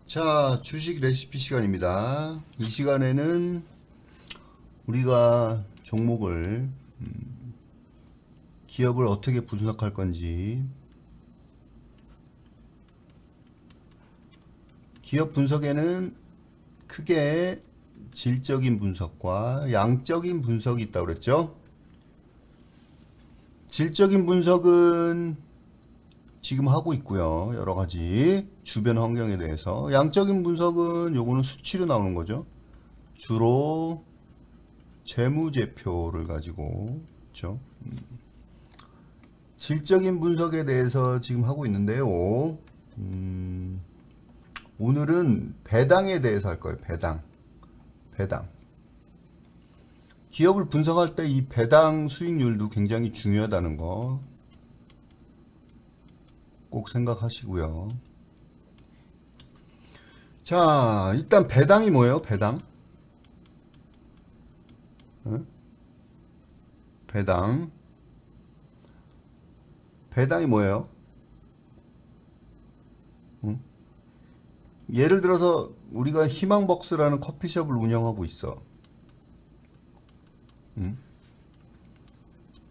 자, 주식 레시피 시간입니다. 이 시간에는 우리가 종목을, 기업을 어떻게 분석할 건지, 기업 분석에는 크게 질적인 분석과 양적인 분석이 있다고 그랬죠? 질적인 분석은 지금 하고 있고요. 여러 가지 주변 환경에 대해서. 양적인 분석은 요거는 수치로 나오는 거죠. 주로 재무제표를 가지고, 그렇죠? 질적인 분석에 대해서 지금 하고 있는데요. 오늘은 배당에 대해서 할 거예요. 배당. 배당. 기업을 분석할 때 이 배당 수익률도 굉장히 중요하다는 거 꼭 생각하시고요. 자, 일단 배당이 뭐예요? 배당. 어? 배당. 배당이 뭐예요? 응? 예를 들어서 우리가 희망벅스라는 커피숍을 운영하고 있어. 응?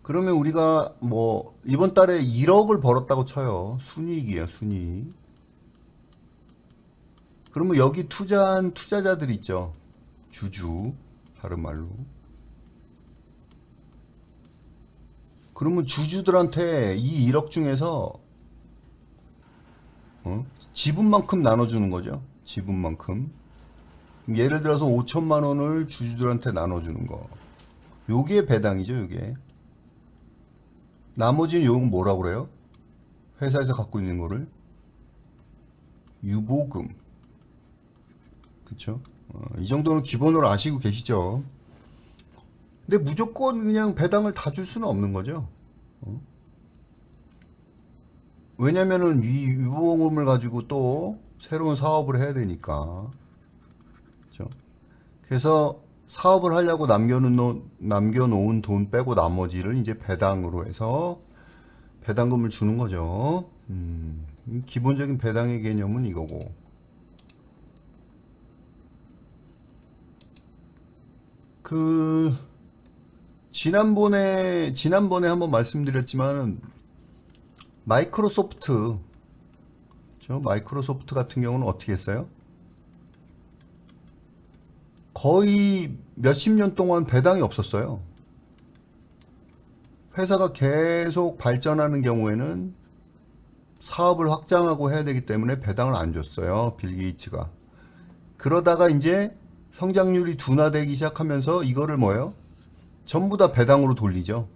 그러면 우리가 뭐 이번 달에 1억을 벌었다고 쳐요. 순이익이에요, 순이익. 그러면 여기 투자한 투자자들 있죠. 주주, 다른 말로. 그러면 주주들한테 이 1억 중에서 지분만큼 나눠주는 거죠. 지분만큼. 예를 들어서 5천만 원을 주주들한테 나눠주는 거. 요게 배당이죠, 요게. 나머지는 요건 뭐라고 그래요? 회사에서 갖고 있는 거를 유보금. 그쵸? 이 정도는 기본으로 아시고 계시죠? 근데 무조건 그냥 배당을 다 줄 수는 없는 거죠. 왜냐면은 이 유보금을 가지고 또 새로운 사업을 해야 되니까. 그죠? 그래서 사업을 하려고 남겨놓은 돈 빼고 나머지를 이제 배당으로 해서 배당금을 주는 거죠. 기본적인 배당의 개념은 이거고. 그, 지난번에 한번 말씀드렸지만, 마이크로소프트, 마이크로소프트 같은 경우는 어떻게 했어요? 거의 몇십 년 동안 배당이 없었어요. 회사가 계속 발전하는 경우에는 사업을 확장하고 해야 되기 때문에 배당을 안 줬어요. 빌 게이츠가. 그러다가 이제 성장률이 둔화되기 시작하면서 이거를 뭐예요? 전부 다 배당으로 돌리죠.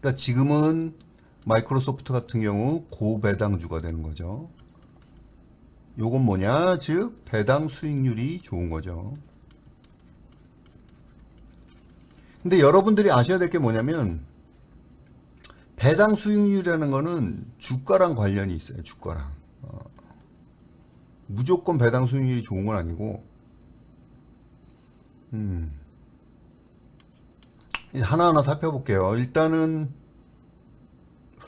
그러니까 지금은 마이크로소프트 같은 경우 고배당주가 되는 거죠. 요건 뭐냐? 즉 배당 수익률이 좋은 거죠. 근데 여러분들이 아셔야 될 게 뭐냐면 배당 수익률이라는 거는 주가랑 관련이 있어요. 주가랑. 무조건 배당 수익률이 좋은 건 아니고 하나하나 살펴볼게요. 일단은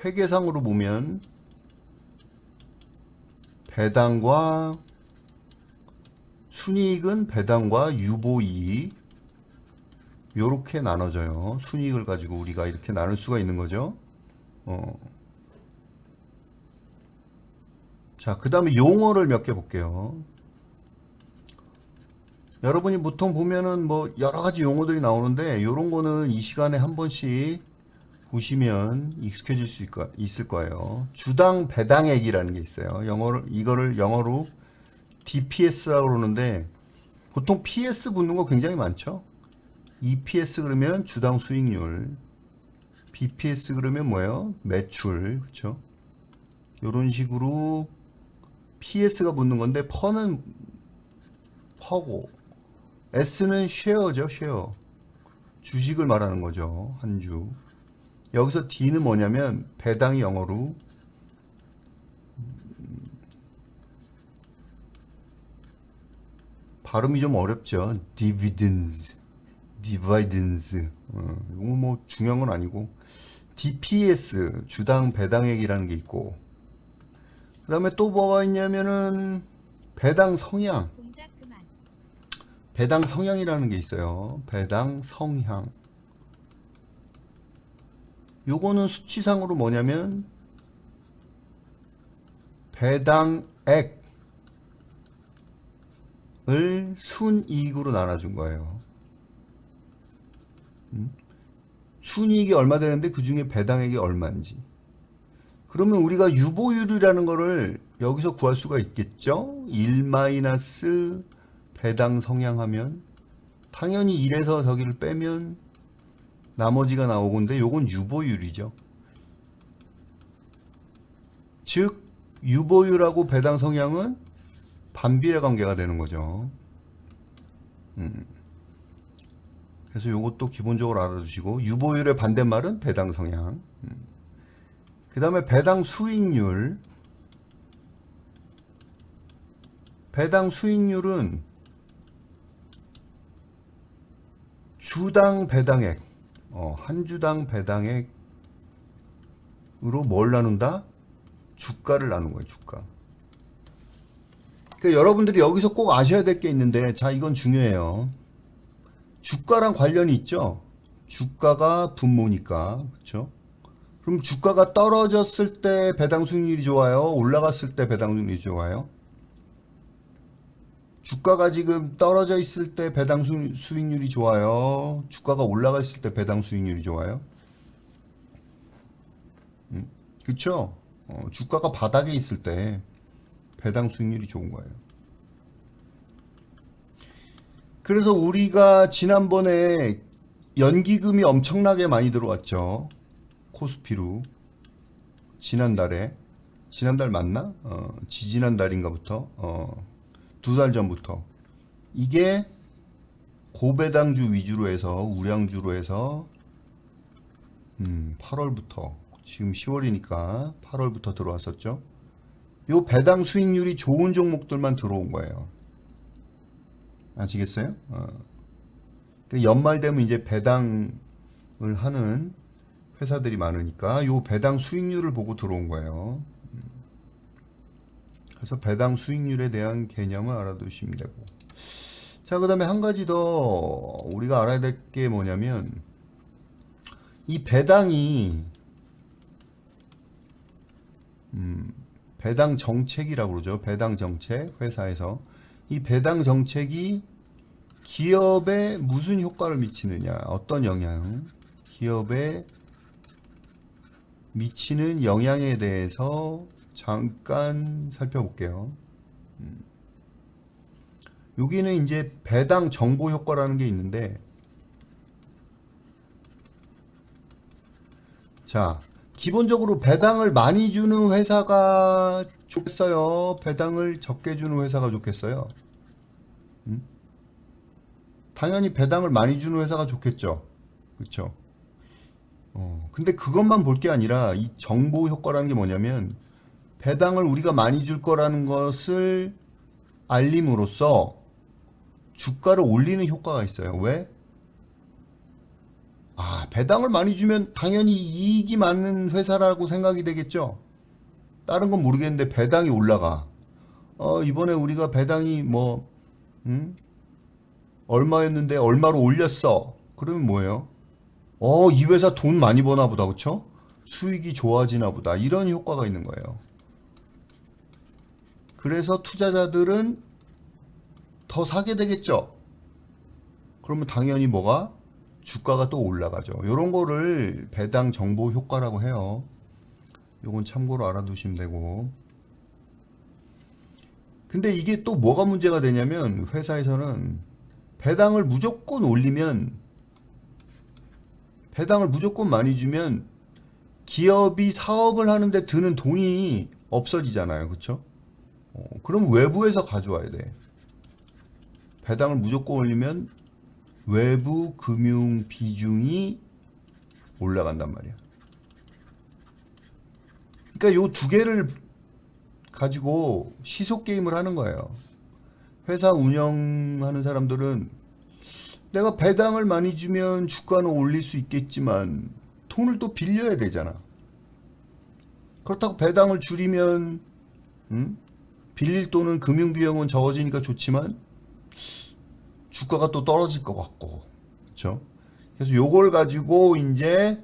회계상으로 보면 배당과 순이익은 배당과 유보이익 요렇게 나눠져요. 순이익을 가지고 우리가 이렇게 나눌 수가 있는 거죠. 자, 그 다음에 용어를 몇 개 볼게요. 여러분이 보통 보면은 뭐 여러 가지 용어들이 나오는데 요런 거는 이 시간에 한 번씩 보시면 익숙해질 수 있을 거예요. 주당 배당액이라는 게 있어요. 이거를 영어로 DPS라고 그러는데 보통 PS 붙는 거 굉장히 많죠. EPS 그러면 주당 수익률, BPS 그러면 뭐예요? 매출, 그렇죠? 이런 식으로 PS가 붙는 건데 퍼는 퍼고 S는 쉐어죠, 쉐어. 주식을 말하는 거죠, 한 주. 여기서 D는 뭐냐면 배당이 영어로 발음이 좀 어렵죠. dividends, dividends. 이거 뭐 중요한 건 아니고 DPS 주당 배당액이라는 게 있고 그 다음에 또 뭐가 있냐면은 배당 성향. 동작 그만. 배당 성향이라는 게 있어요. 배당 성향. 요거는 수치상으로 뭐냐면 배당액을 순이익으로 나눠준 거예요. 순이익이 얼마 되는데 그 중에 배당액이 얼마인지. 그러면 우리가 유보율이라는 거를 여기서 구할 수가 있겠죠? 1 마이너스 배당 성향하면 당연히 1에서 저기를 빼면 나머지가 나오건데 요건 유보율이죠. 즉 유보율하고 배당 성향은 반비례 관계가 되는 거죠. 그래서 요것도 기본적으로 알아두시고 유보율의 반대말은 배당 성향. 그 다음에 배당 수익률. 배당 수익률은 주당 배당액, 한 주당 배당액으로 뭘 나눈다? 주가를 나눈 거예요, 주가. 그러니까 여러분들이 여기서 꼭 아셔야 될 게 있는데, 자, 이건 중요해요. 주가랑 관련이 있죠? 주가가 분모니까, 그렇죠? 그럼 주가가 떨어졌을 때 배당 수익률이 좋아요? 올라갔을 때 배당 수익률이 좋아요? 주가가 지금 떨어져 있을 때 배당 수익률이 좋아요? 주가가 올라가 있을 때 배당 수익률이 좋아요? 그쵸? 주가가 바닥에 있을 때 배당 수익률이 좋은 거예요. 그래서 우리가 지난번에 연기금이 엄청나게 많이 들어왔죠. 코스피로. 지난달 맞나? 지지난달인가부터? 2달 전부터. 이게 고배당주 위주로 해서, 우량주로 해서, 8월부터, 지금 10월이니까 8월부터 들어왔었죠. 요 배당 수익률이 좋은 종목들만 들어온 거예요. 아시겠어요? 연말 되면 이제 배당을 하는 회사들이 많으니까 요 배당 수익률을 보고 들어온 거예요. 그래서 배당 수익률에 대한 개념을 알아두시면 되고. 자, 그 다음에 한 가지 더 우리가 알아야 될 게 뭐냐면, 이 배당이, 배당 정책이라고 그러죠. 배당 정책, 회사에서. 이 배당 정책이 기업에 무슨 효과를 미치느냐, 어떤 영향, 기업에 미치는 영향에 대해서 잠깐 살펴볼게요. 여기는 이제 배당 정보 효과라는 게 있는데, 자, 기본적으로 배당을 많이 주는 회사가 좋겠어요? 배당을 적게 주는 회사가 좋겠어요? 당연히 배당을 많이 주는 회사가 좋겠죠. 그렇죠? 근데 그것만 볼 게 아니라 이 정보 효과라는 게 뭐냐면, 배당을 우리가 많이 줄 거라는 것을 알림으로써 주가를 올리는 효과가 있어요. 왜? 배당을 많이 주면 당연히 이익이 많은 회사라고 생각이 되겠죠. 다른 건 모르겠는데 배당이 올라가. 이번에 우리가 배당이 얼마였는데 얼마로 올렸어. 그러면 뭐예요? 이 회사 돈 많이 버나 보다. 그쵸? 수익이 좋아지나 보다. 이런 효과가 있는 거예요. 그래서 투자자들은 더 사게 되겠죠. 그러면 당연히 뭐가? 주가가 또 올라가죠. 이런 거를 배당 정보 효과라고 해요. 요건 참고로 알아두시면 되고. 근데 이게 또 뭐가 문제가 되냐면, 회사에서는 배당을 무조건 올리면, 배당을 무조건 많이 주면 기업이 사업을 하는데 드는 돈이 없어지잖아요. 그쵸? 그럼 외부에서 가져와야 돼. 배당을 무조건 올리면 외부 금융 비중이 올라간단 말이야. 그러니까 요 두 개를 가지고 시속 게임을 하는 거예요. 회사 운영하는 사람들은 내가 배당을 많이 주면 주가는 올릴 수 있겠지만 돈을 또 빌려야 되잖아. 그렇다고 배당을 줄이면 빌릴 돈은 금융 비용은 적어지니까 좋지만 주가가 또 떨어질 것 같고, 그렇죠? 그래서 요걸 가지고 이제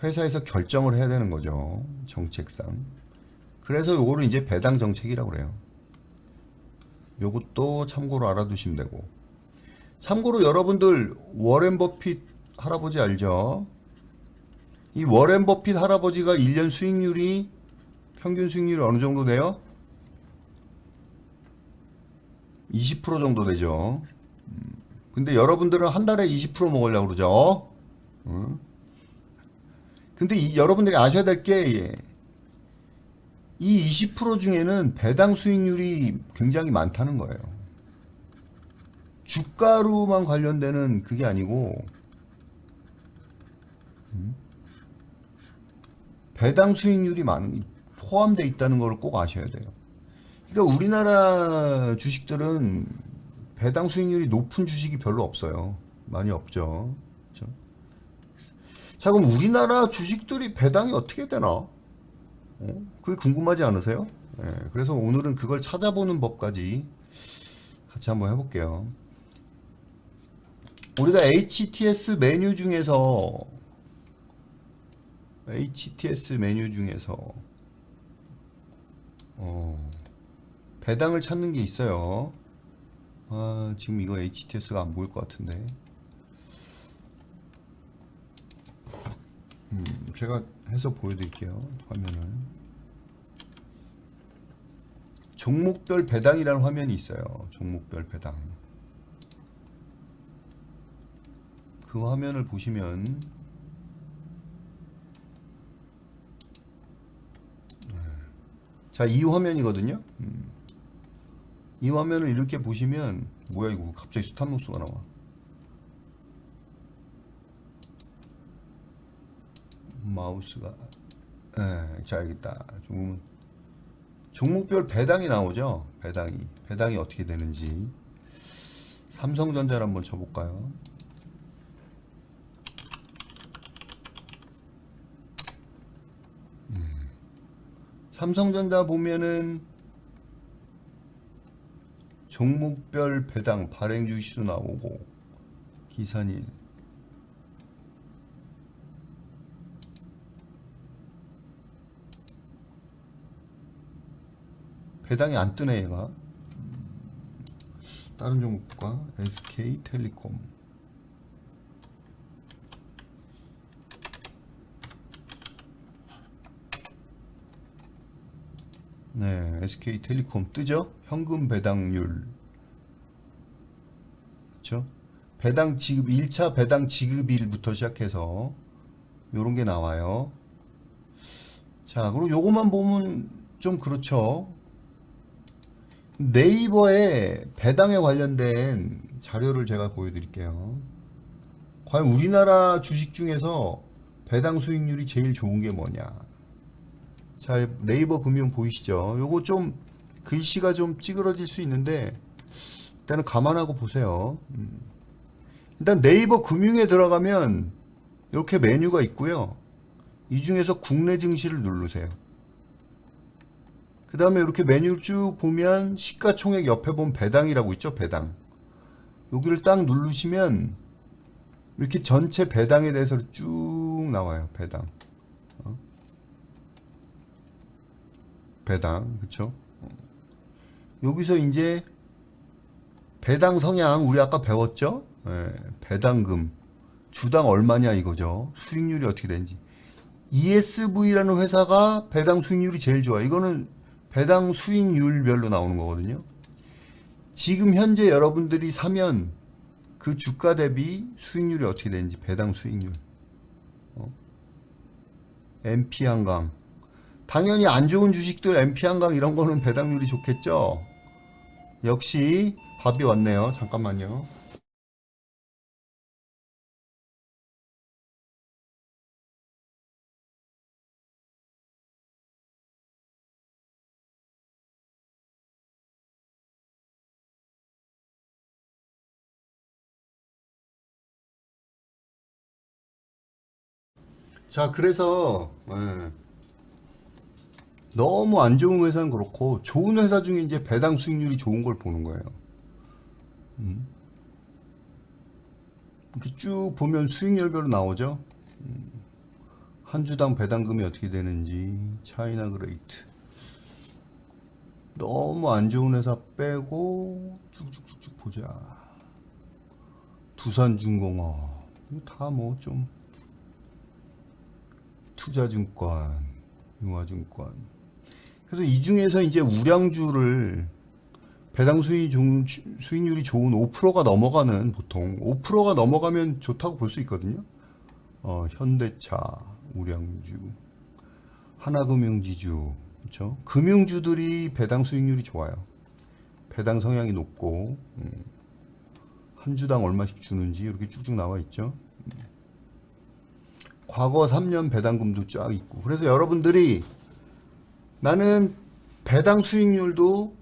회사에서 결정을 해야 되는 거죠. 정책상. 그래서 요거를 이제 배당 정책이라고 그래요. 요것도 참고로 알아두시면 되고. 참고로 여러분들 워렌 버핏 할아버지 알죠? 이 워렌 버핏 할아버지가 1년 수익률이 평균 수익률이 어느 정도 돼요? 20% 정도 되죠. 근데 여러분들은 한 달에 20% 먹으려고 그러죠. 근데 여러분들이 아셔야 될 게 이 20% 중에는 배당 수익률이 굉장히 많다는 거예요. 주가로만 관련되는 그게 아니고 배당 수익률이 포함되어 있다는 걸 꼭 아셔야 돼요. 그러니까 우리나라 주식들은 배당 수익률이 높은 주식이 별로 없어요. 많이 없죠. 그렇죠? 자, 그럼 우리나라 주식들이 배당이 어떻게 되나? 그게 궁금하지 않으세요? 예, 그래서 오늘은 그걸 찾아보는 법까지 같이 한번 해볼게요. 우리가 HTS 메뉴 중에서 배당을 찾는 게 있어요. 아, 지금 이거 HTS가 안 보일 것 같은데. 제가 해서 보여드릴게요. 화면을. 종목별 배당이라는 화면이 있어요. 종목별 배당. 그 화면을 보시면 자, 이 화면이거든요. 이 화면을 이렇게 보시면 뭐야 이거 갑자기 스탑록스가 나와. 마우스가 자, 여기 있다. 종목별 배당이 나오죠. 배당이 어떻게 되는지. 삼성전자를 한번 쳐볼까요? 삼성전자 보면은 종목별 배당 발행 주시도 나오고 기산일 배당이 안 뜨네 얘가. 다른 종목 볼까? SK텔레콤. 네, SK텔레콤 뜨죠? 현금 배당률. 그렇죠? 배당 지급 1차 배당 지급일부터 시작해서 요런 게 나와요. 자, 그리고 요것만 보면 좀 그렇죠. 네이버에 배당에 관련된 자료를 제가 보여드릴게요. 과연 우리나라 주식 중에서 배당 수익률이 제일 좋은 게 뭐냐? 자, 네이버 금융 보이시죠? 요거 좀 글씨가 좀 찌그러질 수 있는데 일단은 감안하고 보세요. 일단 네이버 금융에 들어가면 이렇게 메뉴가 있고요. 이 중에서 국내 증시를 누르세요. 그 다음에 이렇게 메뉴를 쭉 보면 시가총액 옆에 보면 배당이라고 있죠. 배당. 여기를 딱 누르시면 이렇게 전체 배당에 대해서 쭉 나와요. 배당. 배당. 그쵸? 여기서 이제 배당 성향 우리 아까 배웠죠? 예, 배당금. 주당 얼마냐 이거죠. 수익률이 어떻게 되는지. ESV라는 회사가 배당 수익률이 제일 좋아. 이거는 배당 수익률별로 나오는 거거든요. 지금 현재 여러분들이 사면 그 주가 대비 수익률이 어떻게 되는지 배당 수익률. MP 한강. 당연히 안 좋은 주식들 MP 한강 이런 거는 배당률이 좋겠죠. 역시 밥이 왔네요. 잠깐만요. 자, 그래서 너무 안 좋은 회사는 그렇고 좋은 회사 중에 이제 배당 수익률이 좋은 걸 보는 거예요. 이렇게 쭉 보면 수익률별로 나오죠. 한 주당 배당금이 어떻게 되는지 차이나 그레이트. 너무 안 좋은 회사 빼고 쭉쭉쭉쭉 보자. 두산중공업 이거 다 뭐 좀 투자증권, 유화증권. 그래서 이 중에서 이제 우량주를 배당 수익률이 좋은 5%가 넘어가는 보통 5%가 넘어가면 좋다고 볼 수 있거든요. 현대차, 우량주, 하나금융지주, 그렇죠? 금융주들이 배당 수익률이 좋아요. 배당 성향이 높고 한 주당 얼마씩 주는지 이렇게 쭉쭉 나와 있죠. 과거 3년 배당금도 쫙 있고. 그래서 여러분들이 나는 배당 수익률도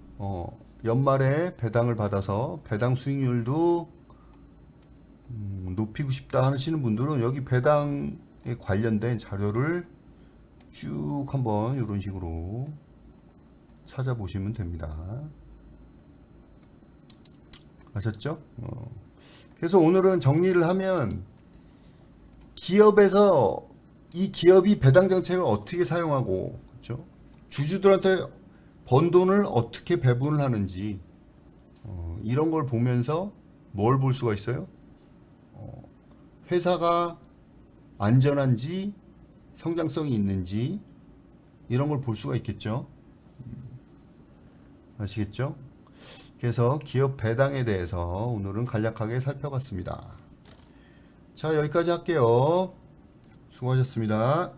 연말에 배당을 받아서 배당 수익률도 높이고 싶다 하시는 분들은 여기 배당에 관련된 자료를 쭉 한번 이런 식으로 찾아보시면 됩니다. 아셨죠? 그래서 오늘은 정리를 하면 기업에서 이 기업이 배당 정책을 어떻게 사용하고, 그렇죠? 주주들한테 번 돈을 어떻게 배분을 하는지 이런 걸 보면서 뭘 볼 수가 있어요? 회사가 안전한지 성장성이 있는지 이런 걸 볼 수가 있겠죠. 아시겠죠? 그래서 기업 배당에 대해서 오늘은 간략하게 살펴봤습니다. 자, 여기까지 할게요. 수고하셨습니다.